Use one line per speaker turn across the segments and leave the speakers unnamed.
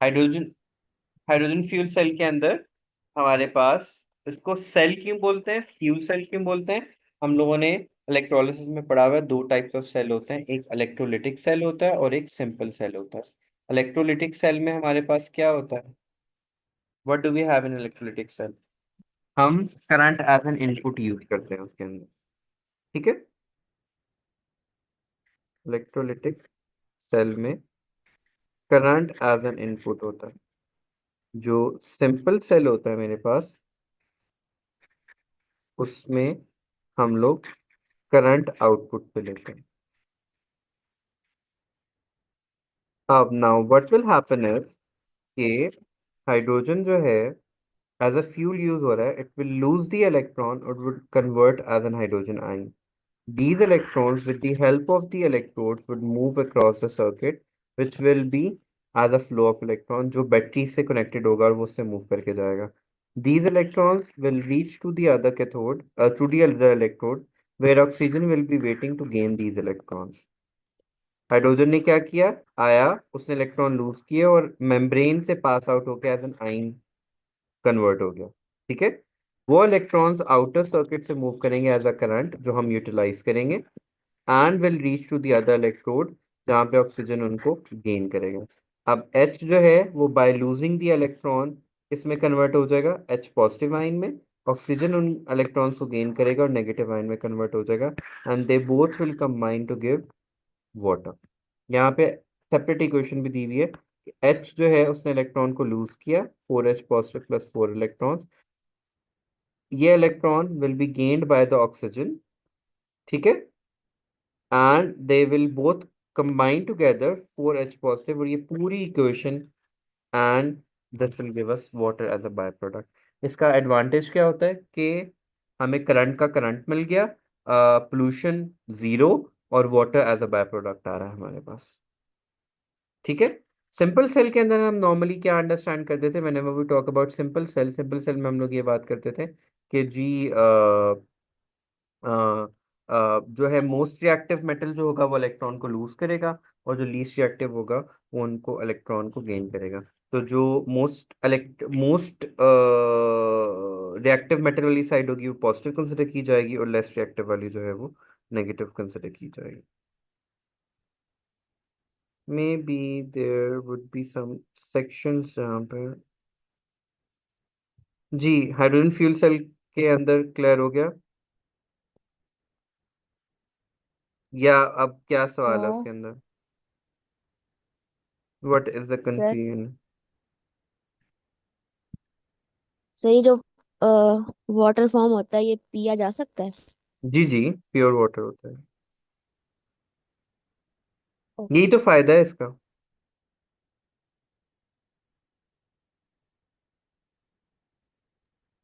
Hydrogen hydrogen fuel cell के अंदर हमारे पास, इसको सेल क्यों बोलते हैं, फ्यूल सेल क्यों बोलते हैं? हम लोगों ने इलेक्ट्रोलिसिस में पढ़ा हुआ है, दो टाइप्स ऑफ सेल होते हैं, एक इलेक्ट्रोलिटिक सेल होता है और एक सिंपल सेल होता है। इलेक्ट्रोलिटिक सेल में हमारे पास क्या होता है? What do we have in electrolytic cell? हम current as an input use करते हैं उसके अंदर। ठीक है। इलेक्ट्रोलिटिक सेल में करंट एज एन इनपुट होता है। जो सिंपल सेल होता है मेरे पास, उसमें हम लोग करंट आउटपुट पे लेते हैं। अब now what will happen is कि हाइड्रोजन जो है एज अ फ्यूल यूज हो रहा है, it will lose the electron और would convert as an hydrogen ion. These electrons, with the help of the electrodes, would move across the circuit, which will be as a flow of electron, जो battery से connected होगा और वो उससे move करके जाएगा। These electrons will reach to the other cathode, to the other electrode, where oxygen will be waiting to gain these electrons. Hydrogen ने क्या किया? आया, उसने इलेक्ट्रॉन लूज किए और मेम्ब्रेन से पास आउट होकर एज एन आइन कन्वर्ट हो गया। ठीक है। वो इलेक्ट्रॉन्स आउटर सर्किट से मूव करेंगे एज अ करंट, जो हम यूटिलाइज करेंगे, and will reach to the other electrode, जहाँ पे ऑक्सीजन उनको गेन करेगा। अब H जो है वो बाय लूजिंग द इलेक्ट्रॉन इसमें कन्वर्ट हो जाएगा H पॉजिटिव आयन में। ऑक्सीजन उन इलेक्ट्रॉन्स को गेन करेगा और नेगेटिव आयन में कन्वर्ट हो जाएगा, and they both will combine to give water. यहाँ पे सेपरेट इक्वेशन भी दी हुई है कि H जो है उसने इलेक्ट्रॉन को लूज किया, 4H पॉजिटिव प्लस 4 इलेक्ट्रॉन्स। ये electron will be gained by the oxygen. ठीक है। And they will both combine together 4H positive, और ये पूरी equation, and this will give us water as a by product. इसका advantage क्या होता है कि हमें करंट का करंट मिल गया, पोल्यूशन जीरो, और water as a by product आ रहा है हमारे पास। ठीक है। सिंपल सेल के अंदर हम नॉर्मली क्या अंडरस्टैंड करते थे, मैंने we talk about simple cell, simple cell में हम लोग ये बात करते थे कि जी जो है मोस्ट रिएक्टिव मेटल जो होगा वो इलेक्ट्रॉन को लूज करेगा, और जो लीस्ट रिएक्टिव होगा वो उनको इलेक्ट्रॉन को गेन करेगा। तो जो मोस्ट रिएक्टिव मेटल वाली साइड होगी वो पॉजिटिव कंसिडर की जाएगी, और लेस रिएक्टिव वाली जो है वो नेगेटिव कंसिडर की जाएगी। Maybe there would be some sections जहाँ पे। जी, हाइड्रोजन फ्यूल सेल के अंदर क्लियर हो गया, या अब क्या सवाल है
हाँ
उसके अंदर? What is the
sir,
confusion?
सही जो वाटर फॉर्म होता है ये पिया जा सकता है?
जी जी, प्योर वाटर होता है। यही
ओके।
तो फायदा है इसका।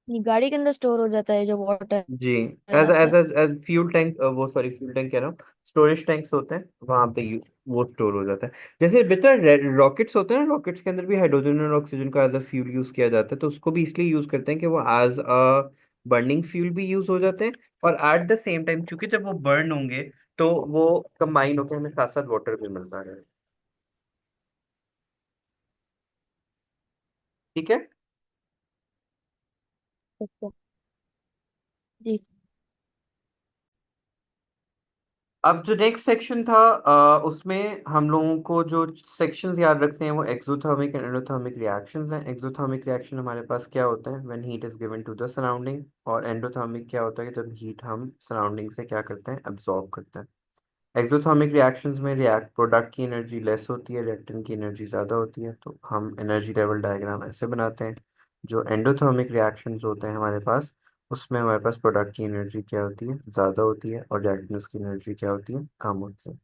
ये गाड़ी के अंदर स्टोर हो जाता है जो वाटर
जी, एज
जाता
एज
है?
एज फ्यूल टैंक, वो सॉरी फ्यूल टैंक कह रहा हूँ, स्टोरेज टैंक्स होते हैं वहां पे वो स्टोर हो जाता है। जैसे बेहतर रॉकेट्स होते हैं ना, रॉकेट्स के अंदर भी हाइड्रोजन और ऑक्सीजन का एज अ फ्यूल यूज किया जाता है, तो उसको भी इसलिए यूज करते हैं कि वो एज अ बर्निंग फ्यूल भी यूज हो जाते हैं, और एट द सेम टाइम क्योंकि जब वो बर्न होंगे तो वो कंबाइन होकर हमें साथ साथ वाटर भी मिलता है। ठीक है।
अच्छा। जी।
अब जो नेक्स्ट सेक्शन था, उसमें हम लोगों को जो सेक्शंस याद रखते हैं वो एक्सोथर्मिक एंड एंडोथर्मिक रिएक्शंस हैं। एक्सोथर्मिक रिएक्शन हमारे पास क्या होता है, when heat is given to the surrounding, और एंडोथर्मिक क्या होता है कि जब हीट हम सराउंडिंग से क्या करते हैं, एब्जॉर्ब करते हैं। एक्सोथर्मिक रिएक्शंस में रिएक्ट प्रोडक्ट की एनर्जी लेस होती है, रिएक्टेंट की एनर्जी ज़्यादा होती है, तो हम एनर्जी लेवल डायग्राम ऐसे बनाते हैं। जो एंडोथर्मिक रिएक्शंस होते हैं हमारे पास, उसमें हमारे पास प्रोडक्ट की एनर्जी क्या होती है, ज़्यादा होती है, और रिएक्टेंट्स की एनर्जी क्या होती है, कम होती है।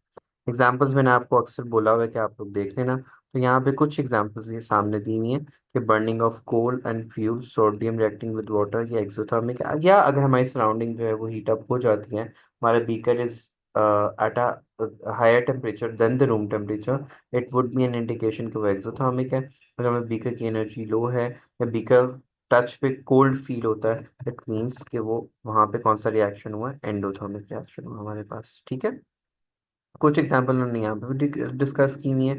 एग्जाम्पल्स मैंने आपको अक्सर बोला हुआ है कि आप लोग देख लेना, तो यहाँ पे कुछ एग्जाम्पल्स ये सामने दी हुई हैं कि burning of coal and fuel, sodium reacting with water, ये एक्सोथर्मिक है। या अगर हमारी सराउंडिंग जो है वो हीट अप हो जाती है, हमारा beaker is at a higher temperature than the room temperature, it would be an indication कि वो एक्सोथर्मिक है। अगर हमें बीकर की एनर्जी लो है, या बीकर टच पे कोल्ड फील होता है, इट मीन्स कि वो वहाँ पे कौन सा रिएक्शन हुआ है, एंडोथर्मिक रिएक्शन हुआ हमारे पास। ठीक है। कुछ एग्जाम्पल हमने यहाँ पे भी डिस्कस की हुई है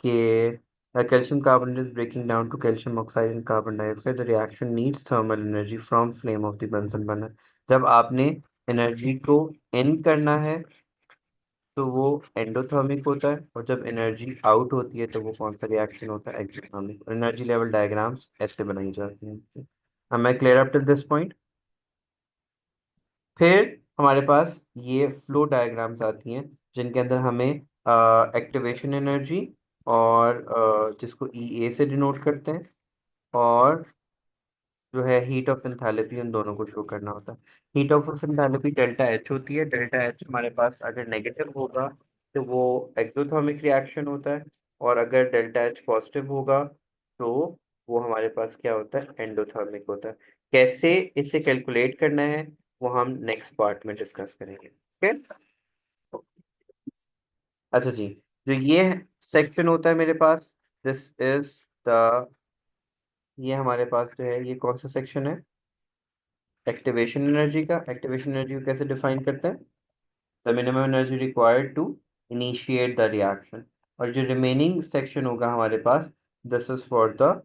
कि calcium carbonate is breaking down to calcium oxide and carbon dioxide. The reaction needs thermal energy from flame of the Bunsen burner. जब आपने एनर्जी को इन करना है तो वो एंडोथर्मिक होता है, और जब एनर्जी आउट होती है तो वो कौन सा रिएक्शन होता है? एक्सोथर्मिक। एनर्जी लेवल डायग्राम्स ऐसे बनाई जाती हैं। अब मैं clear up till this point. फिर हमारे पास ये फ्लो डायग्राम्स आती हैं जिनके अंदर हमें एक्टिवेशन एनर्जी और जिसको ई ए से डिनोट करते हैं, और जो है हीट ऑफ एंथैल्पी, उन दोनों को शो करना होता है। Heat of enthalpy delta H होती है। डेल्टा एच हमारे पास अगर नेगेटिव होगा तो वो एक्सोथर्मिक रिएक्शन होता है, और अगर डेल्टा एच पॉजिटिव होगा तो वो हमारे पास क्या होता है? एंडोथर्मिक होता है। कैसे इसे कैलकुलेट करना है वो हम नेक्स्ट पार्ट में डिस्कस करेंगे। ठीक है। अच्छा जी, जो ये सेक्शन होता है मेरे पास, दिस इज द, ये हमारे पास जो है, ये कौन सा सेक्शन है? एक्टिवेशन एनर्जी का। एक्टिवेशन एनर्जी को कैसे डिफाइन करते हैं? The minimum energy required to initiate the reaction. और जो रिमेनिंग सेक्शन होगा हमारे पास, this is for the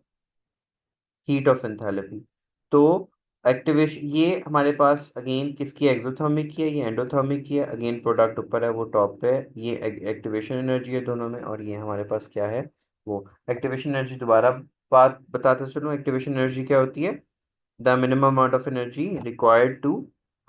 heat of enthalpy. तो एक्टिवेशन ये हमारे पास अगेन किसकी? एक्सोथर्मिक की है, ये एंडोथर्मिक की है। अगेन प्रोडक्ट ऊपर है, वो टॉप पे है। ये एक्टिवेशन एनर्जी है दोनों में, और ये हमारे पास क्या है? वो एक्टिवेशन एनर्जी। दोबारा बात बताते चलो, एक्टिवेशन एनर्जी क्या होती है? The minimum amount of energy required to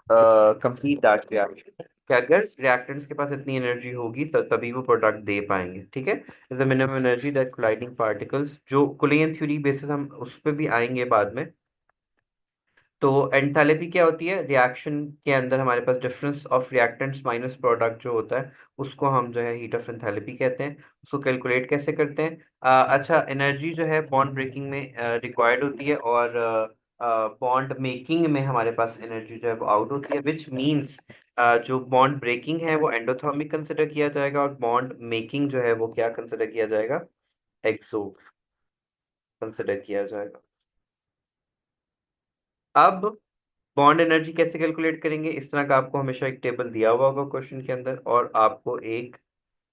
complete that reaction. कि अगर रिएक्टेंट्स के पास इतनी एनर्जी होगी तभी वो प्रोडक्ट दे पाएंगे। ठीक है। Is the minimum energy that colliding particles, जो कुलियन थ्योरी बेसिस हम उस पर भी आएंगे बाद में। तो एंथैल्पी क्या होती है? रिएक्शन के अंदर हमारे पास difference of reactants minus product जो होता है, उसको हम जो है हीट ऑफ एंथैल्पी कहते हैं। उसको कैलकुलेट कैसे करते हैं? अच्छा, एनर्जी जो है बॉन्ड ब्रेकिंग में रिक्वायर्ड होती है, और बॉन्ड मेकिंग में हमारे पास एनर्जी जो है वो आउट होती है, विच मीन्स जो बॉन्ड ब्रेकिंग है वो एंडोथर्मिक कंसिडर किया जाएगा, और बॉन्ड मेकिंग जो है वो क्या कंसिडर किया जाएगा? एक्सो कंसिडर किया जाएगा। अब बॉन्ड एनर्जी कैसे कैलकुलेट करेंगे? इस तरह का आपको हमेशा एक टेबल दिया हुआ होगा क्वेश्चन के अंदर, और आपको एक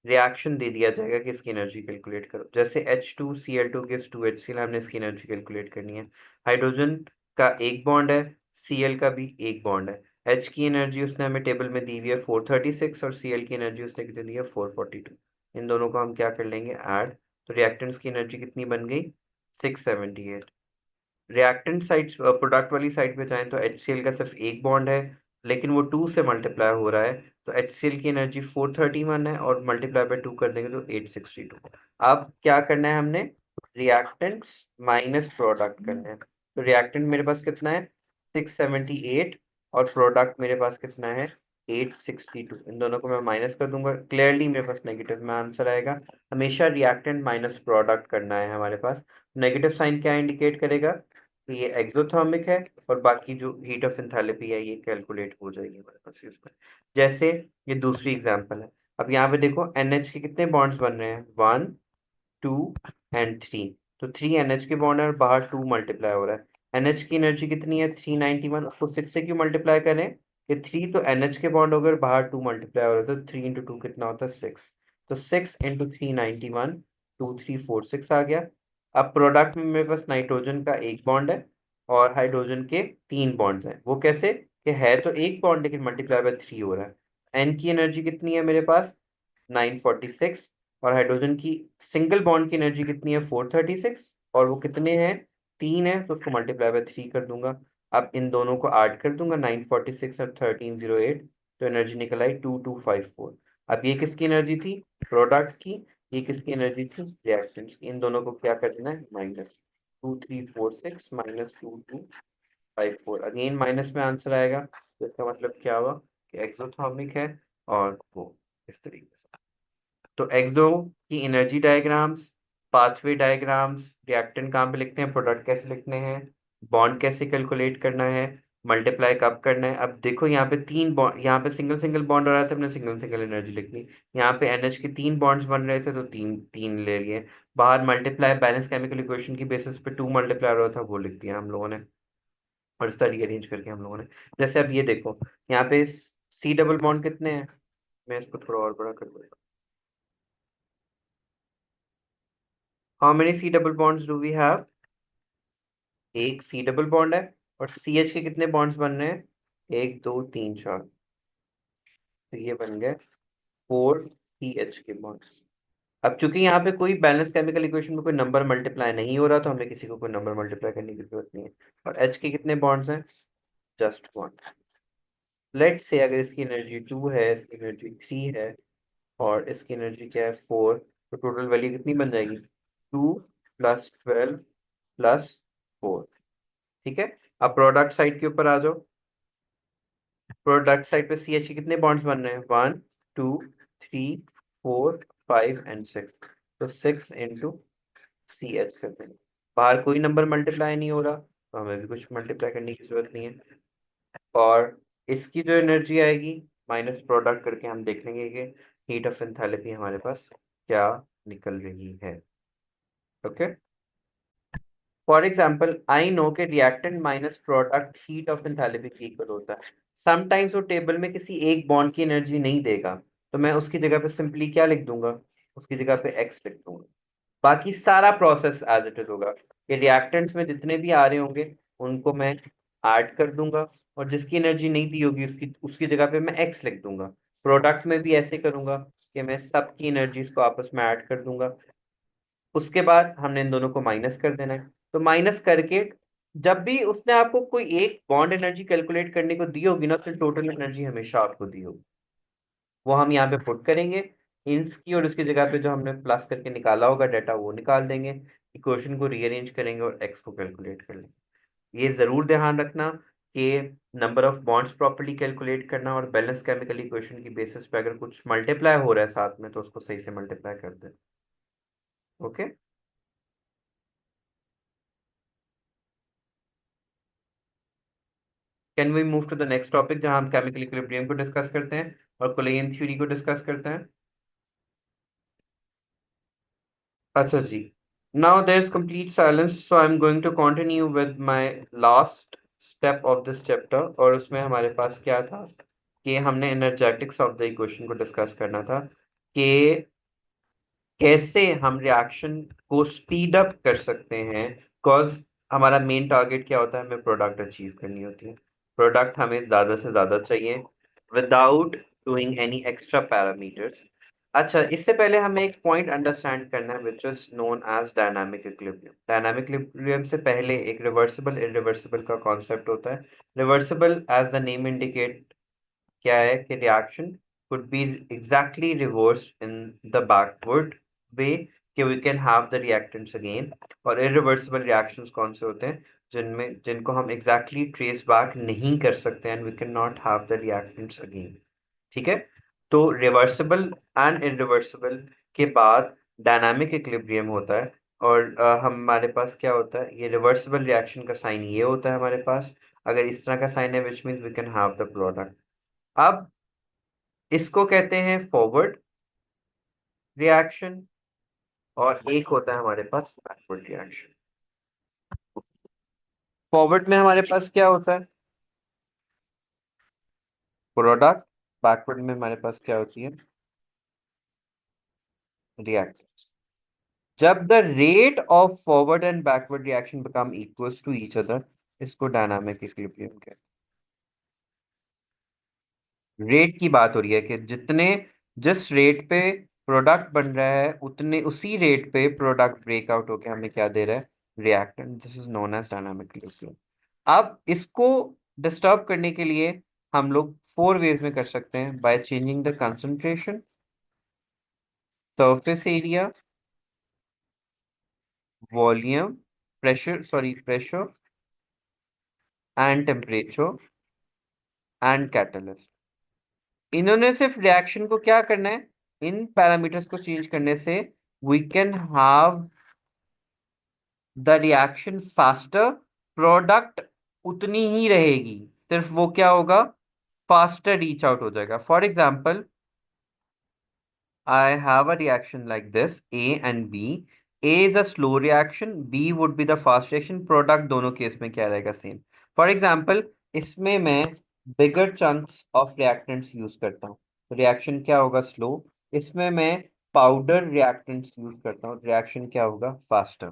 रिएक्शन दे दिया जाएगा कि इसकी एनर्जी कैलकुलेट करो। जैसे H2Cl2 गिव्स 2HCl, हमने इसकी एनर्जी कैलकुलेट करनी है। हाइड्रोजन का एक बॉन्ड है, Cl का भी एक बॉन्ड है। H की एनर्जी उसने हमें टेबल में दी हुई है 436, और Cl की एनर्जी उसने कितनी दी है? 442। इन दोनों को हम क्या कर लेंगे? ऐड। तो रिएक्टेंट्स की एनर्जी कितनी बन गई? 678। रिएक्टेंट साइड, प्रोडक्ट वाली साइड पे जाएं तो HCl का सिर्फ एक बॉन्ड है, लेकिन वो 2 से मल्टीप्लाई हो रहा है। तो HCl की एनर्जी 431 है, और मल्टीप्लाई बाय 2 कर देंगे तो 862। अब क्या करना है हमने? रिएक्टेंट्स माइनस प्रोडक्ट करना है। तो रिएक्टेंट मेरे पास कितना है? 678, और प्रोडक्ट मेरे पास कितना है? 862। इन दोनों को मैं माइनस कर दूंगा, क्लियरली मेरे पास नेगेटिव में आंसर आएगा। हमेशा रिएक्टेंट माइनस प्रोडक्ट करना है हमारे पास। नेगेटिव साइन क्या इंडिकेट करेगा? कि ये एक्सोथर्मिक है, और बाकी जो हीट ऑफ एंथैल्पी है ये कैलकुलेट हो जाएगी हमारे पास इसमें। जैसे ये दूसरी एग्जांपल है। अब यहाँ पे देखो NH के कितने बॉन्ड्स बन रहे हैं? 1 2 एंड 3। तो 3 NH के बॉन्ड है, और बाहर 2 मल्टीप्लाई हो रहा है। NH की एनर्जी कितनी है? 391। उसको 6 से क्यों मल्टीप्लाई करें? कि 3 तो NH के बॉन्ड हो गए, और बाहर 2 मल्टीप्लाई हो रहा है, तो 3 × 2 कितना होता है? 6। तो 6 × 391, 2346 आ गया। अब प्रोडक्ट में मेरे पास नाइट्रोजन का एक बॉन्ड है, और हाइड्रोजन के 3 बॉन्ड्स हैं। वो कैसे? कि है तो एक बॉन्ड, लेकिन मल्टीप्लाई बाय 3 हो रहा है। एन की एनर्जी कितनी है मेरे पास? 946। और हाइड्रोजन की सिंगल बॉन्ड की एनर्जी कितनी है? 436। और वो कितने हैं? 3 है, तो उसको मल्टीप्लाई बाय 3 कर दूंगा। अब इन दोनों को ऐड कर दूंगा, 946 और 1308, तो एनर्जी निकल आई 2254। अब ये किसकी एनर्जी थी? प्रोडक्ट की। ये किसकी एनर्जी थी? रिएक्टेंट्स की। इन दोनों को क्या कर देना है? माइनस। 2346 माइनस 2254, अगेन माइनस में आंसर आएगा। तो इसका मतलब क्या हुआ? कि एक्सोथर्मिक है, और वो इस तरीके से। तो एक्सो की energy diagrams, pathway diagrams, reactant कहाँ पे लिखते हैं, प्रोडक्ट कैसे लिखने हैं, बॉन्ड कैसे कैलकुलेट करना है, मल्टीप्लाई कब करना है। अब देखो यहाँ पे 3 बॉन्ड, यहाँ पे सिंगल सिंगल बॉन्ड हो रहा था, हमने सिंगल सिंगल एनर्जी लिखनी। यहाँ पे NH के 3 बॉन्ड्स बन रहे थे, तो तीन तीन ले लिए। बाहर मल्टीप्लाई बैलेंस केमिकल इक्वेशन की बेसिस पे 2 मल्टीप्लाई हो रहा था, वो लिख दिया हम लोगों ने। और इस तरह अरेंज करके हम लोगों ने, जैसे अब ये देखो, यहाँ पे C डबल बॉन्ड कितने हैं? मैं इसको थोड़ा और बड़ा कर दूंगा। How many C double bonds do we have? एक सी डबल बॉन्ड है। और सी एच के कितने बॉन्ड्स बन रहे हैं? एक, दो, तीन, चार। तो ये बन गए फोर सी एच के बॉन्ड्स। अब चूंकि यहाँ पे कोई बैलेंस केमिकल इक्वेशन में कोई नंबर मल्टीप्लाई नहीं हो रहा, तो हमें किसी को कोई नंबर मल्टीप्लाई करने की जरूरत नहीं है। और एच के कितने बॉन्ड्स हैं? Just one. लेट से अगर इसकी एनर्जी टू है, इसकी एनर्जी थ्री है, और इसकी एनर्जी क्या है? फोर। तो टोटल वैल्यू कितनी बन जाएगी? Two plus 12 plus four. ठीक है। अब प्रोडक्ट साइड के ऊपर आ जाओ। प्रोडक्ट साइड पे सी एच के कितने बॉन्ड्स बन रहे हैं? One, two, three, four, five and six. तो सिक्स इंटू सी एच करते हैं। बाहर कोई नंबर मल्टीप्लाई नहीं हो रहा, तो हमें भी कुछ मल्टीप्लाई करने की जरूरत नहीं है। और इसकी जो एनर्जी आएगी, माइनस प्रोडक्ट करके हम देख लेंगे कि हीट ऑफ एंथैल्पी हमारे पास क्या निकल रही है। Okay. For example I know के reactant minus product heat of enthalpy की इक्वल होता है। समटाइम्स वो टेबल में किसी एक बॉन्ड की एनर्जी नहीं देगा, तो मैं उसकी जगह पे सिंपली क्या लिख दूंगा? उसकी जगह पे एक्स लिख दूंगा। बाकी सारा प्रोसेस एज इट इज होगा कि रिएक्टेंट्स में जितने भी आ रहे होंगे उनको मैं ऐड कर दूंगा, और जिसकी एनर्जी नहीं दी होगी उसकी उसकी जगह पे मैं एक्स लिख दूंगा। प्रोडक्ट में भी ऐसे करूंगा कि मैं सबकी एनर्जीज को आपस में ऐड कर दूंगा। उसके बाद हमने इन दोनों को माइनस कर देना है। तो माइनस करके जब भी उसने आपको कोई एक बॉन्ड एनर्जी कैलकुलेट करने को दी होगी ना, तो टोटल एनर्जी हमेशा आपको दी होगी। वो हम यहाँ पे पुट करेंगे इंस की, और उसकी जगह पे जो हमने प्लस करके निकाला होगा डाटा वो निकाल देंगे। इक्वेशन को रीअरेंज करेंगे और एक्स को कैलकुलेट कर लेंगे। ये जरूर ध्यान रखना कि number of bonds properly calculate करना, और बैलेंस केमिकल इक्वेशन की बेसिस पे अगर कुछ मल्टीप्लाई हो रहा है साथ में, तो उसको सही से मल्टीप्लाई कर दें। Okay. Can we move to the next topic, जहां हम केमिकल इक्विलिब्रियम को डिस्कस करते हैं और कोलेजन थ्योरी को डिस्कस करते हैं। अच्छा जी। Now there is complete silence, so I am going to continue with my last step of this chapter. और उसमें हमारे पास क्या था कि हमने एनर्जेटिक्स ऑफ द इक्वेशन को डिस्कस करना था कि कैसे हम रिएक्शन को स्पीड अप कर सकते हैं। बिकॉज हमारा मेन टारगेट क्या होता है? हमें प्रोडक्ट अचीव करनी होती है। प्रोडक्ट हमें ज़्यादा से ज़्यादा चाहिए without doing any extra parameters. अच्छा, इससे पहले हमें एक पॉइंट अंडरस्टैंड करना है which is known as dynamic equilibrium. Dynamic equilibrium से पहले एक रिवर्सिबल इरिवर्सिबल का कॉन्सेप्ट होता है। Reversible as the name indicate क्या है कि reaction could be exactly reversed in the backward way, कि we can have the reactants again। और irreversible reactions कौन से होते हैं? जिनको हम exactly trace back नहीं कर सकते, and we cannot have the reactants again। ठीक है। तो रिवर्सिबल एंड इरिवर्सिबल के बाद डायनामिक इक्विलिब्रियम होता है। और हमारे पास क्या होता है? ये रिवर्सिबल रिएक्शन का साइन ये होता है हमारे पास। अगर इस तरह का साइन है, which means we can have the product. अब इसको कहते हैं फॉरवर्ड रिएक्शन, और एक होता है हमारे पास बैकवर्ड रिएक्शन। फॉरवर्ड में हमारे पास क्या होता है? प्रोडक्ट। बैकवर्ड में हमारे पास क्या होती है? रिएक्शन। जब the rate of forward and backward reaction become equals to each other, इसको डायनामिक इक्विलिब्रियम कहते हैं। रेट की बात हो रही है कि जिस रेट पे प्रोडक्ट बन रहा है, उतने उसी रेट पे प्रोडक्ट ब्रेकआउट होके हमें क्या दे रहा है? Reactant. This is known as dynamic equilibrium. अब इसको डिस्टर्ब करने के लिए हम लोग फोर वेज में कर सकते हैं: by changing the concentration, surface area, volume, pressure and temperature and catalyst. इन्होंने सिर्फ रिएक्शन को क्या करना है? इन पैरामीटर्स को चेंज करने से we can have the reaction faster. Product उतनी ही रहेगी, सिर्फ वो क्या होगा? फास्टर रीच आउट हो जाएगा। For example, I have a reaction like this, A and B. A is a slow reaction, B would be the fast reaction. Product दोनों केस में क्या रहेगा? सेम। फॉर एग्जाम्पल, इसमें मैं बिगर चंक्स ऑफ रिएक्टेंट्स यूज करता हूँ, reaction क्या होगा? स्लो। इसमें मैं पाउडर रिएक्टेंट्स यूज करता हूँ, रिएक्शन क्या होगा, फास्टर।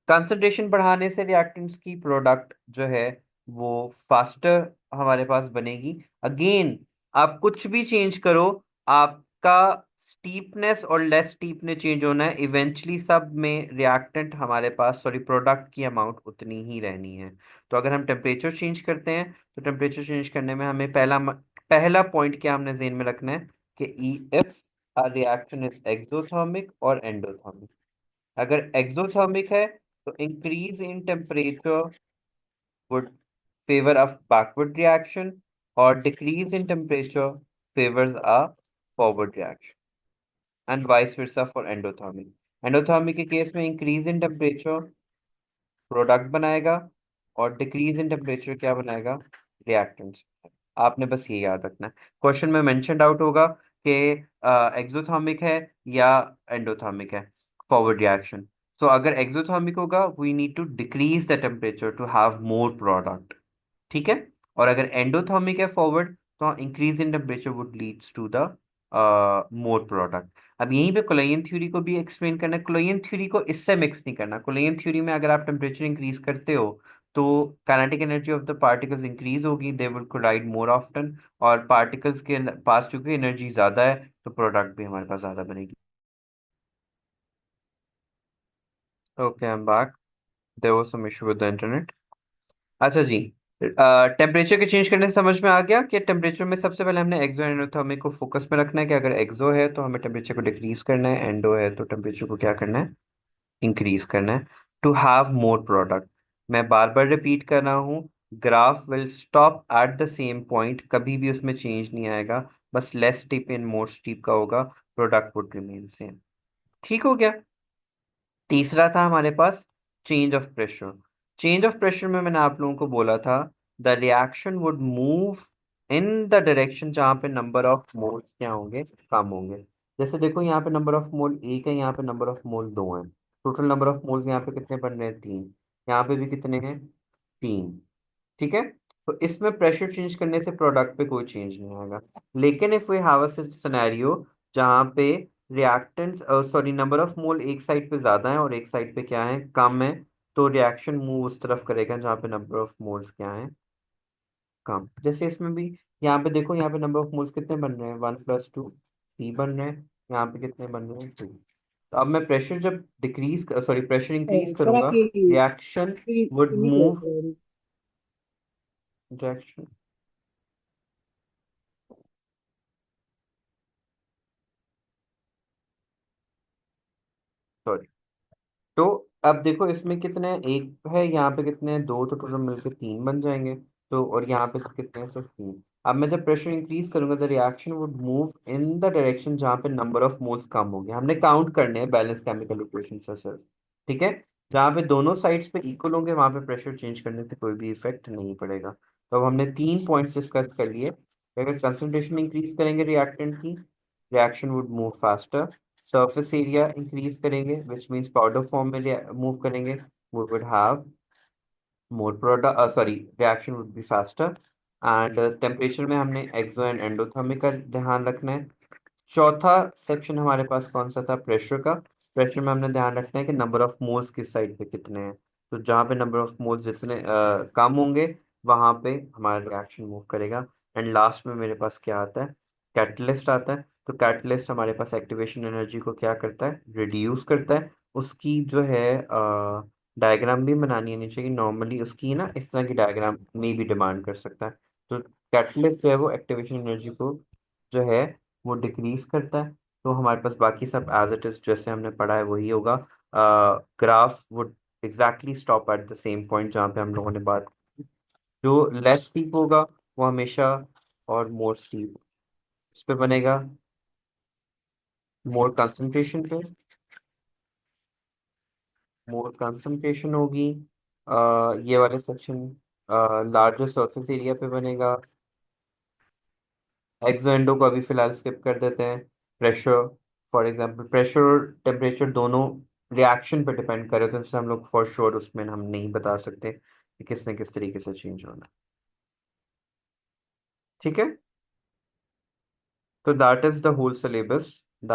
कंसंट्रेशन बढ़ाने से रिएक्टेंट्स की प्रोडक्ट जो है वो फास्टर हमारे पास बनेगी। अगेन, आप कुछ भी चेंज करो, आपका स्टीपनेस और लेस स्टीपनेस चेंज होना है, इवेंचुअली सब में रिएक्टेंट हमारे पास, सॉरी, प्रोडक्ट की अमाउंट उतनी ही रहनी है। तो अगर हम टेम्परेचर चेंज करते हैं, तो टेम्परेचर चेंज करने में हमें पहला पॉइंट क्या हमने जेन में रखना है कि if a reaction is exothermic और एंडोथर्मिक। अगर एक्सोथर्मिक है तो increase in temperature would favor a backward reaction, or decrease in temperature favors a forward reaction, and vice versa for endothermic. Endothermic के केस में इंक्रीज इन टेम्परेचर प्रोडक्ट बनाएगा, और decrease in temperature क्या बनाएगा, reactants. आपने बस ये याद रखना है। क्वेश्चन में मेंशन आउट होगा कि एक्सोथर्मिक है या एंडोथर्मिक है फॉरवर्ड रिएक्शन। सो अगर एक्सोथर्मिक होगा, we need to decrease the temperature to have more product. ठीक है। और अगर एंडोथर्मिक है फॉरवर्ड, तो increase in temperature would leads to the more product. अब यहीं पे कोलियन थ्योरी को भी एक्सप्लेन करना है। कोलियन थ्योरी को इससे मिक्स नहीं करना। कोलियन थ्योरी में अगर आप टेम्परेचर इंक्रीज करते हो, तो kinetic energy of the particles increase होगी, they will collide more often, और पार्टिकल्स के पास चूंकि एनर्जी ज्यादा है, तो प्रोडक्ट भी हमारे पास ज्यादा बनेगी। Okay, I am back. There was some issue with the internet. अच्छा जी, टेम्परेचर के चेंज करने से समझ में आ गया कि टेम्परेचर में सबसे पहले हमने एक्सो एंडोथर्मिक को फोकस में रखना है, कि अगर एक्सो है तो हमें टेम्परेचर को डिक्रीज करना है, एंडो है तो टेम्परेचर को क्या करना है, इंक्रीज करना है, टू हैव मोर प्रोडक्ट। मैं बार बार रिपीट कर रहा हूँ, graph will stop at the same point, कभी भी उसमें चेंज नहीं आएगा, बस लेस स्टीप इन मोर स्टीप का होगा, प्रोडक्ट वुड रिमेन सेम। ठीक हो गया। तीसरा था हमारे पास change of pressure. Change of pressure में मैंने आप लोगों को बोला था the reaction would move in the direction जहाँ पे नंबर ऑफ मोल्स क्या होंगे, कम होंगे। जैसे देखो, यहाँ पे नंबर ऑफ मोल एक है, यहाँ पे नंबर ऑफ मोल दो है। टोटल नंबर ऑफ मोल्स यहाँ पे कितने बन रहे हैं, तीन। यहाँ पे भी कितने हैं, तीन। ठीक है। तो इसमें प्रेशर चेंज करने से प्रोडक्ट पे कोई चेंज नहीं आएगा। लेकिन if we have a scenario जहाँ पे reactant, sorry, number of mole एक साइड पे ज्यादा है और एक साइड पे क्या है, कम है, तो रिएक्शन मूव उस तरफ करेगा जहाँ पे नंबर ऑफ मोल्स क्या है, कम। जैसे इसमें भी, यहाँ पे देखो, यहाँ पे नंबर ऑफ मोल्स कितने बन रहे हैं, 1+2, 3 बन रहे हैं। यहाँ पे कितने बन रहे हैं, 2। तो अब मैं प्रेशर जब decrease, sorry, pressure increase
sir
करूंगा,
आपकी
रिएक्शन वुड
नहीं
मूव,
connect हो रही।
Reaction, sorry. तो अब देखो, इसमें कितने हैं, एक है, यहाँ पे कितने हैं, दो, तो टोटल मिलकर तीन बन जाएंगे। तो और यहाँ पे तो कितने हैं, सिर्फ तीन। अब मैं जब प्रेशर इंक्रीज करूंगा, the reaction would move in the direction जहाँ पे नंबर ऑफ मोल्स कम हो गया। हमने काउंट करने हैं बैलेंस केमिकल इक्वेशन से सिर्फ। ठीक है। जहाँ पे दोनों साइड्स पे इक्वल होंगे, वहां पे प्रेशर चेंज करने से कोई भी इफेक्ट नहीं पड़ेगा। तो अब हमने तीन पॉइंट्स डिस्कस कर लिए कि अगर कंसंट्रेशन इंक्रीज करेंगे रिएक्टेंट की, reaction would move faster. Surface area increase करेंगे, विच मीन्स पाउडर फॉर्म में मूव करेंगे, we would have more product, sorry, reaction would be faster। And temperature में हमने एक्सो एंड एंडोथर्मिक का ध्यान रखना है। चौथा सेक्शन हमारे पास कौन सा था, प्रेशर का। प्रेशर में हमने ध्यान रखना है कि नंबर ऑफ मोल्स किस साइड पे कितने हैं। तो जहाँ पे नंबर ऑफ मोल्स जितने कम होंगे, वहां पे हमारा रिएक्शन मूव करेगा। एंड लास्ट में मेरे पास क्या आता है, कैटलिस्ट आता है। तो कैटलिस्ट हमारे पास एक्टिवेशन एनर्जी को क्या करता है, रिड्यूस करता है। उसकी जो है डायग्राम भी बनानी आनी चाहिए, नॉर्मली उसकी ना इस तरह की डायग्राम में भी डिमांड कर सकता है। तो कैटलिस्ट जो है वो एक्टिवेशन एनर्जी को जो है वो डिक्रीज करता है। तो हमारे पास बाकी सब एज इट इज जैसे हमने पढ़ा है वही होगा। Graph would exactly stop at the same point जहाँ पे हम लोगों ने बात। जो लेस स्टीप होगा वो हमेशा, और मोर स्टीप उस पे बनेगा, मोर कंसंट्रेशन पे, मोर कंसंट्रेशन होगी। ये वाले सेक्शन लार्जर सरफेस एरिया पे बनेगा। एक्सो एंडो को अभी फिलहाल स्किप कर देते हैं। प्रेशर, फॉर एग्जांपल, प्रेशर और टेम्परेचर दोनों रिएक्शन पे डिपेंड करे, तो इससे हम लोग फॉर श्योर उसमें हम नहीं बता सकते कि किस न किस तरीके से चेंज होना है। ठीक है। तो that is the whole syllabus.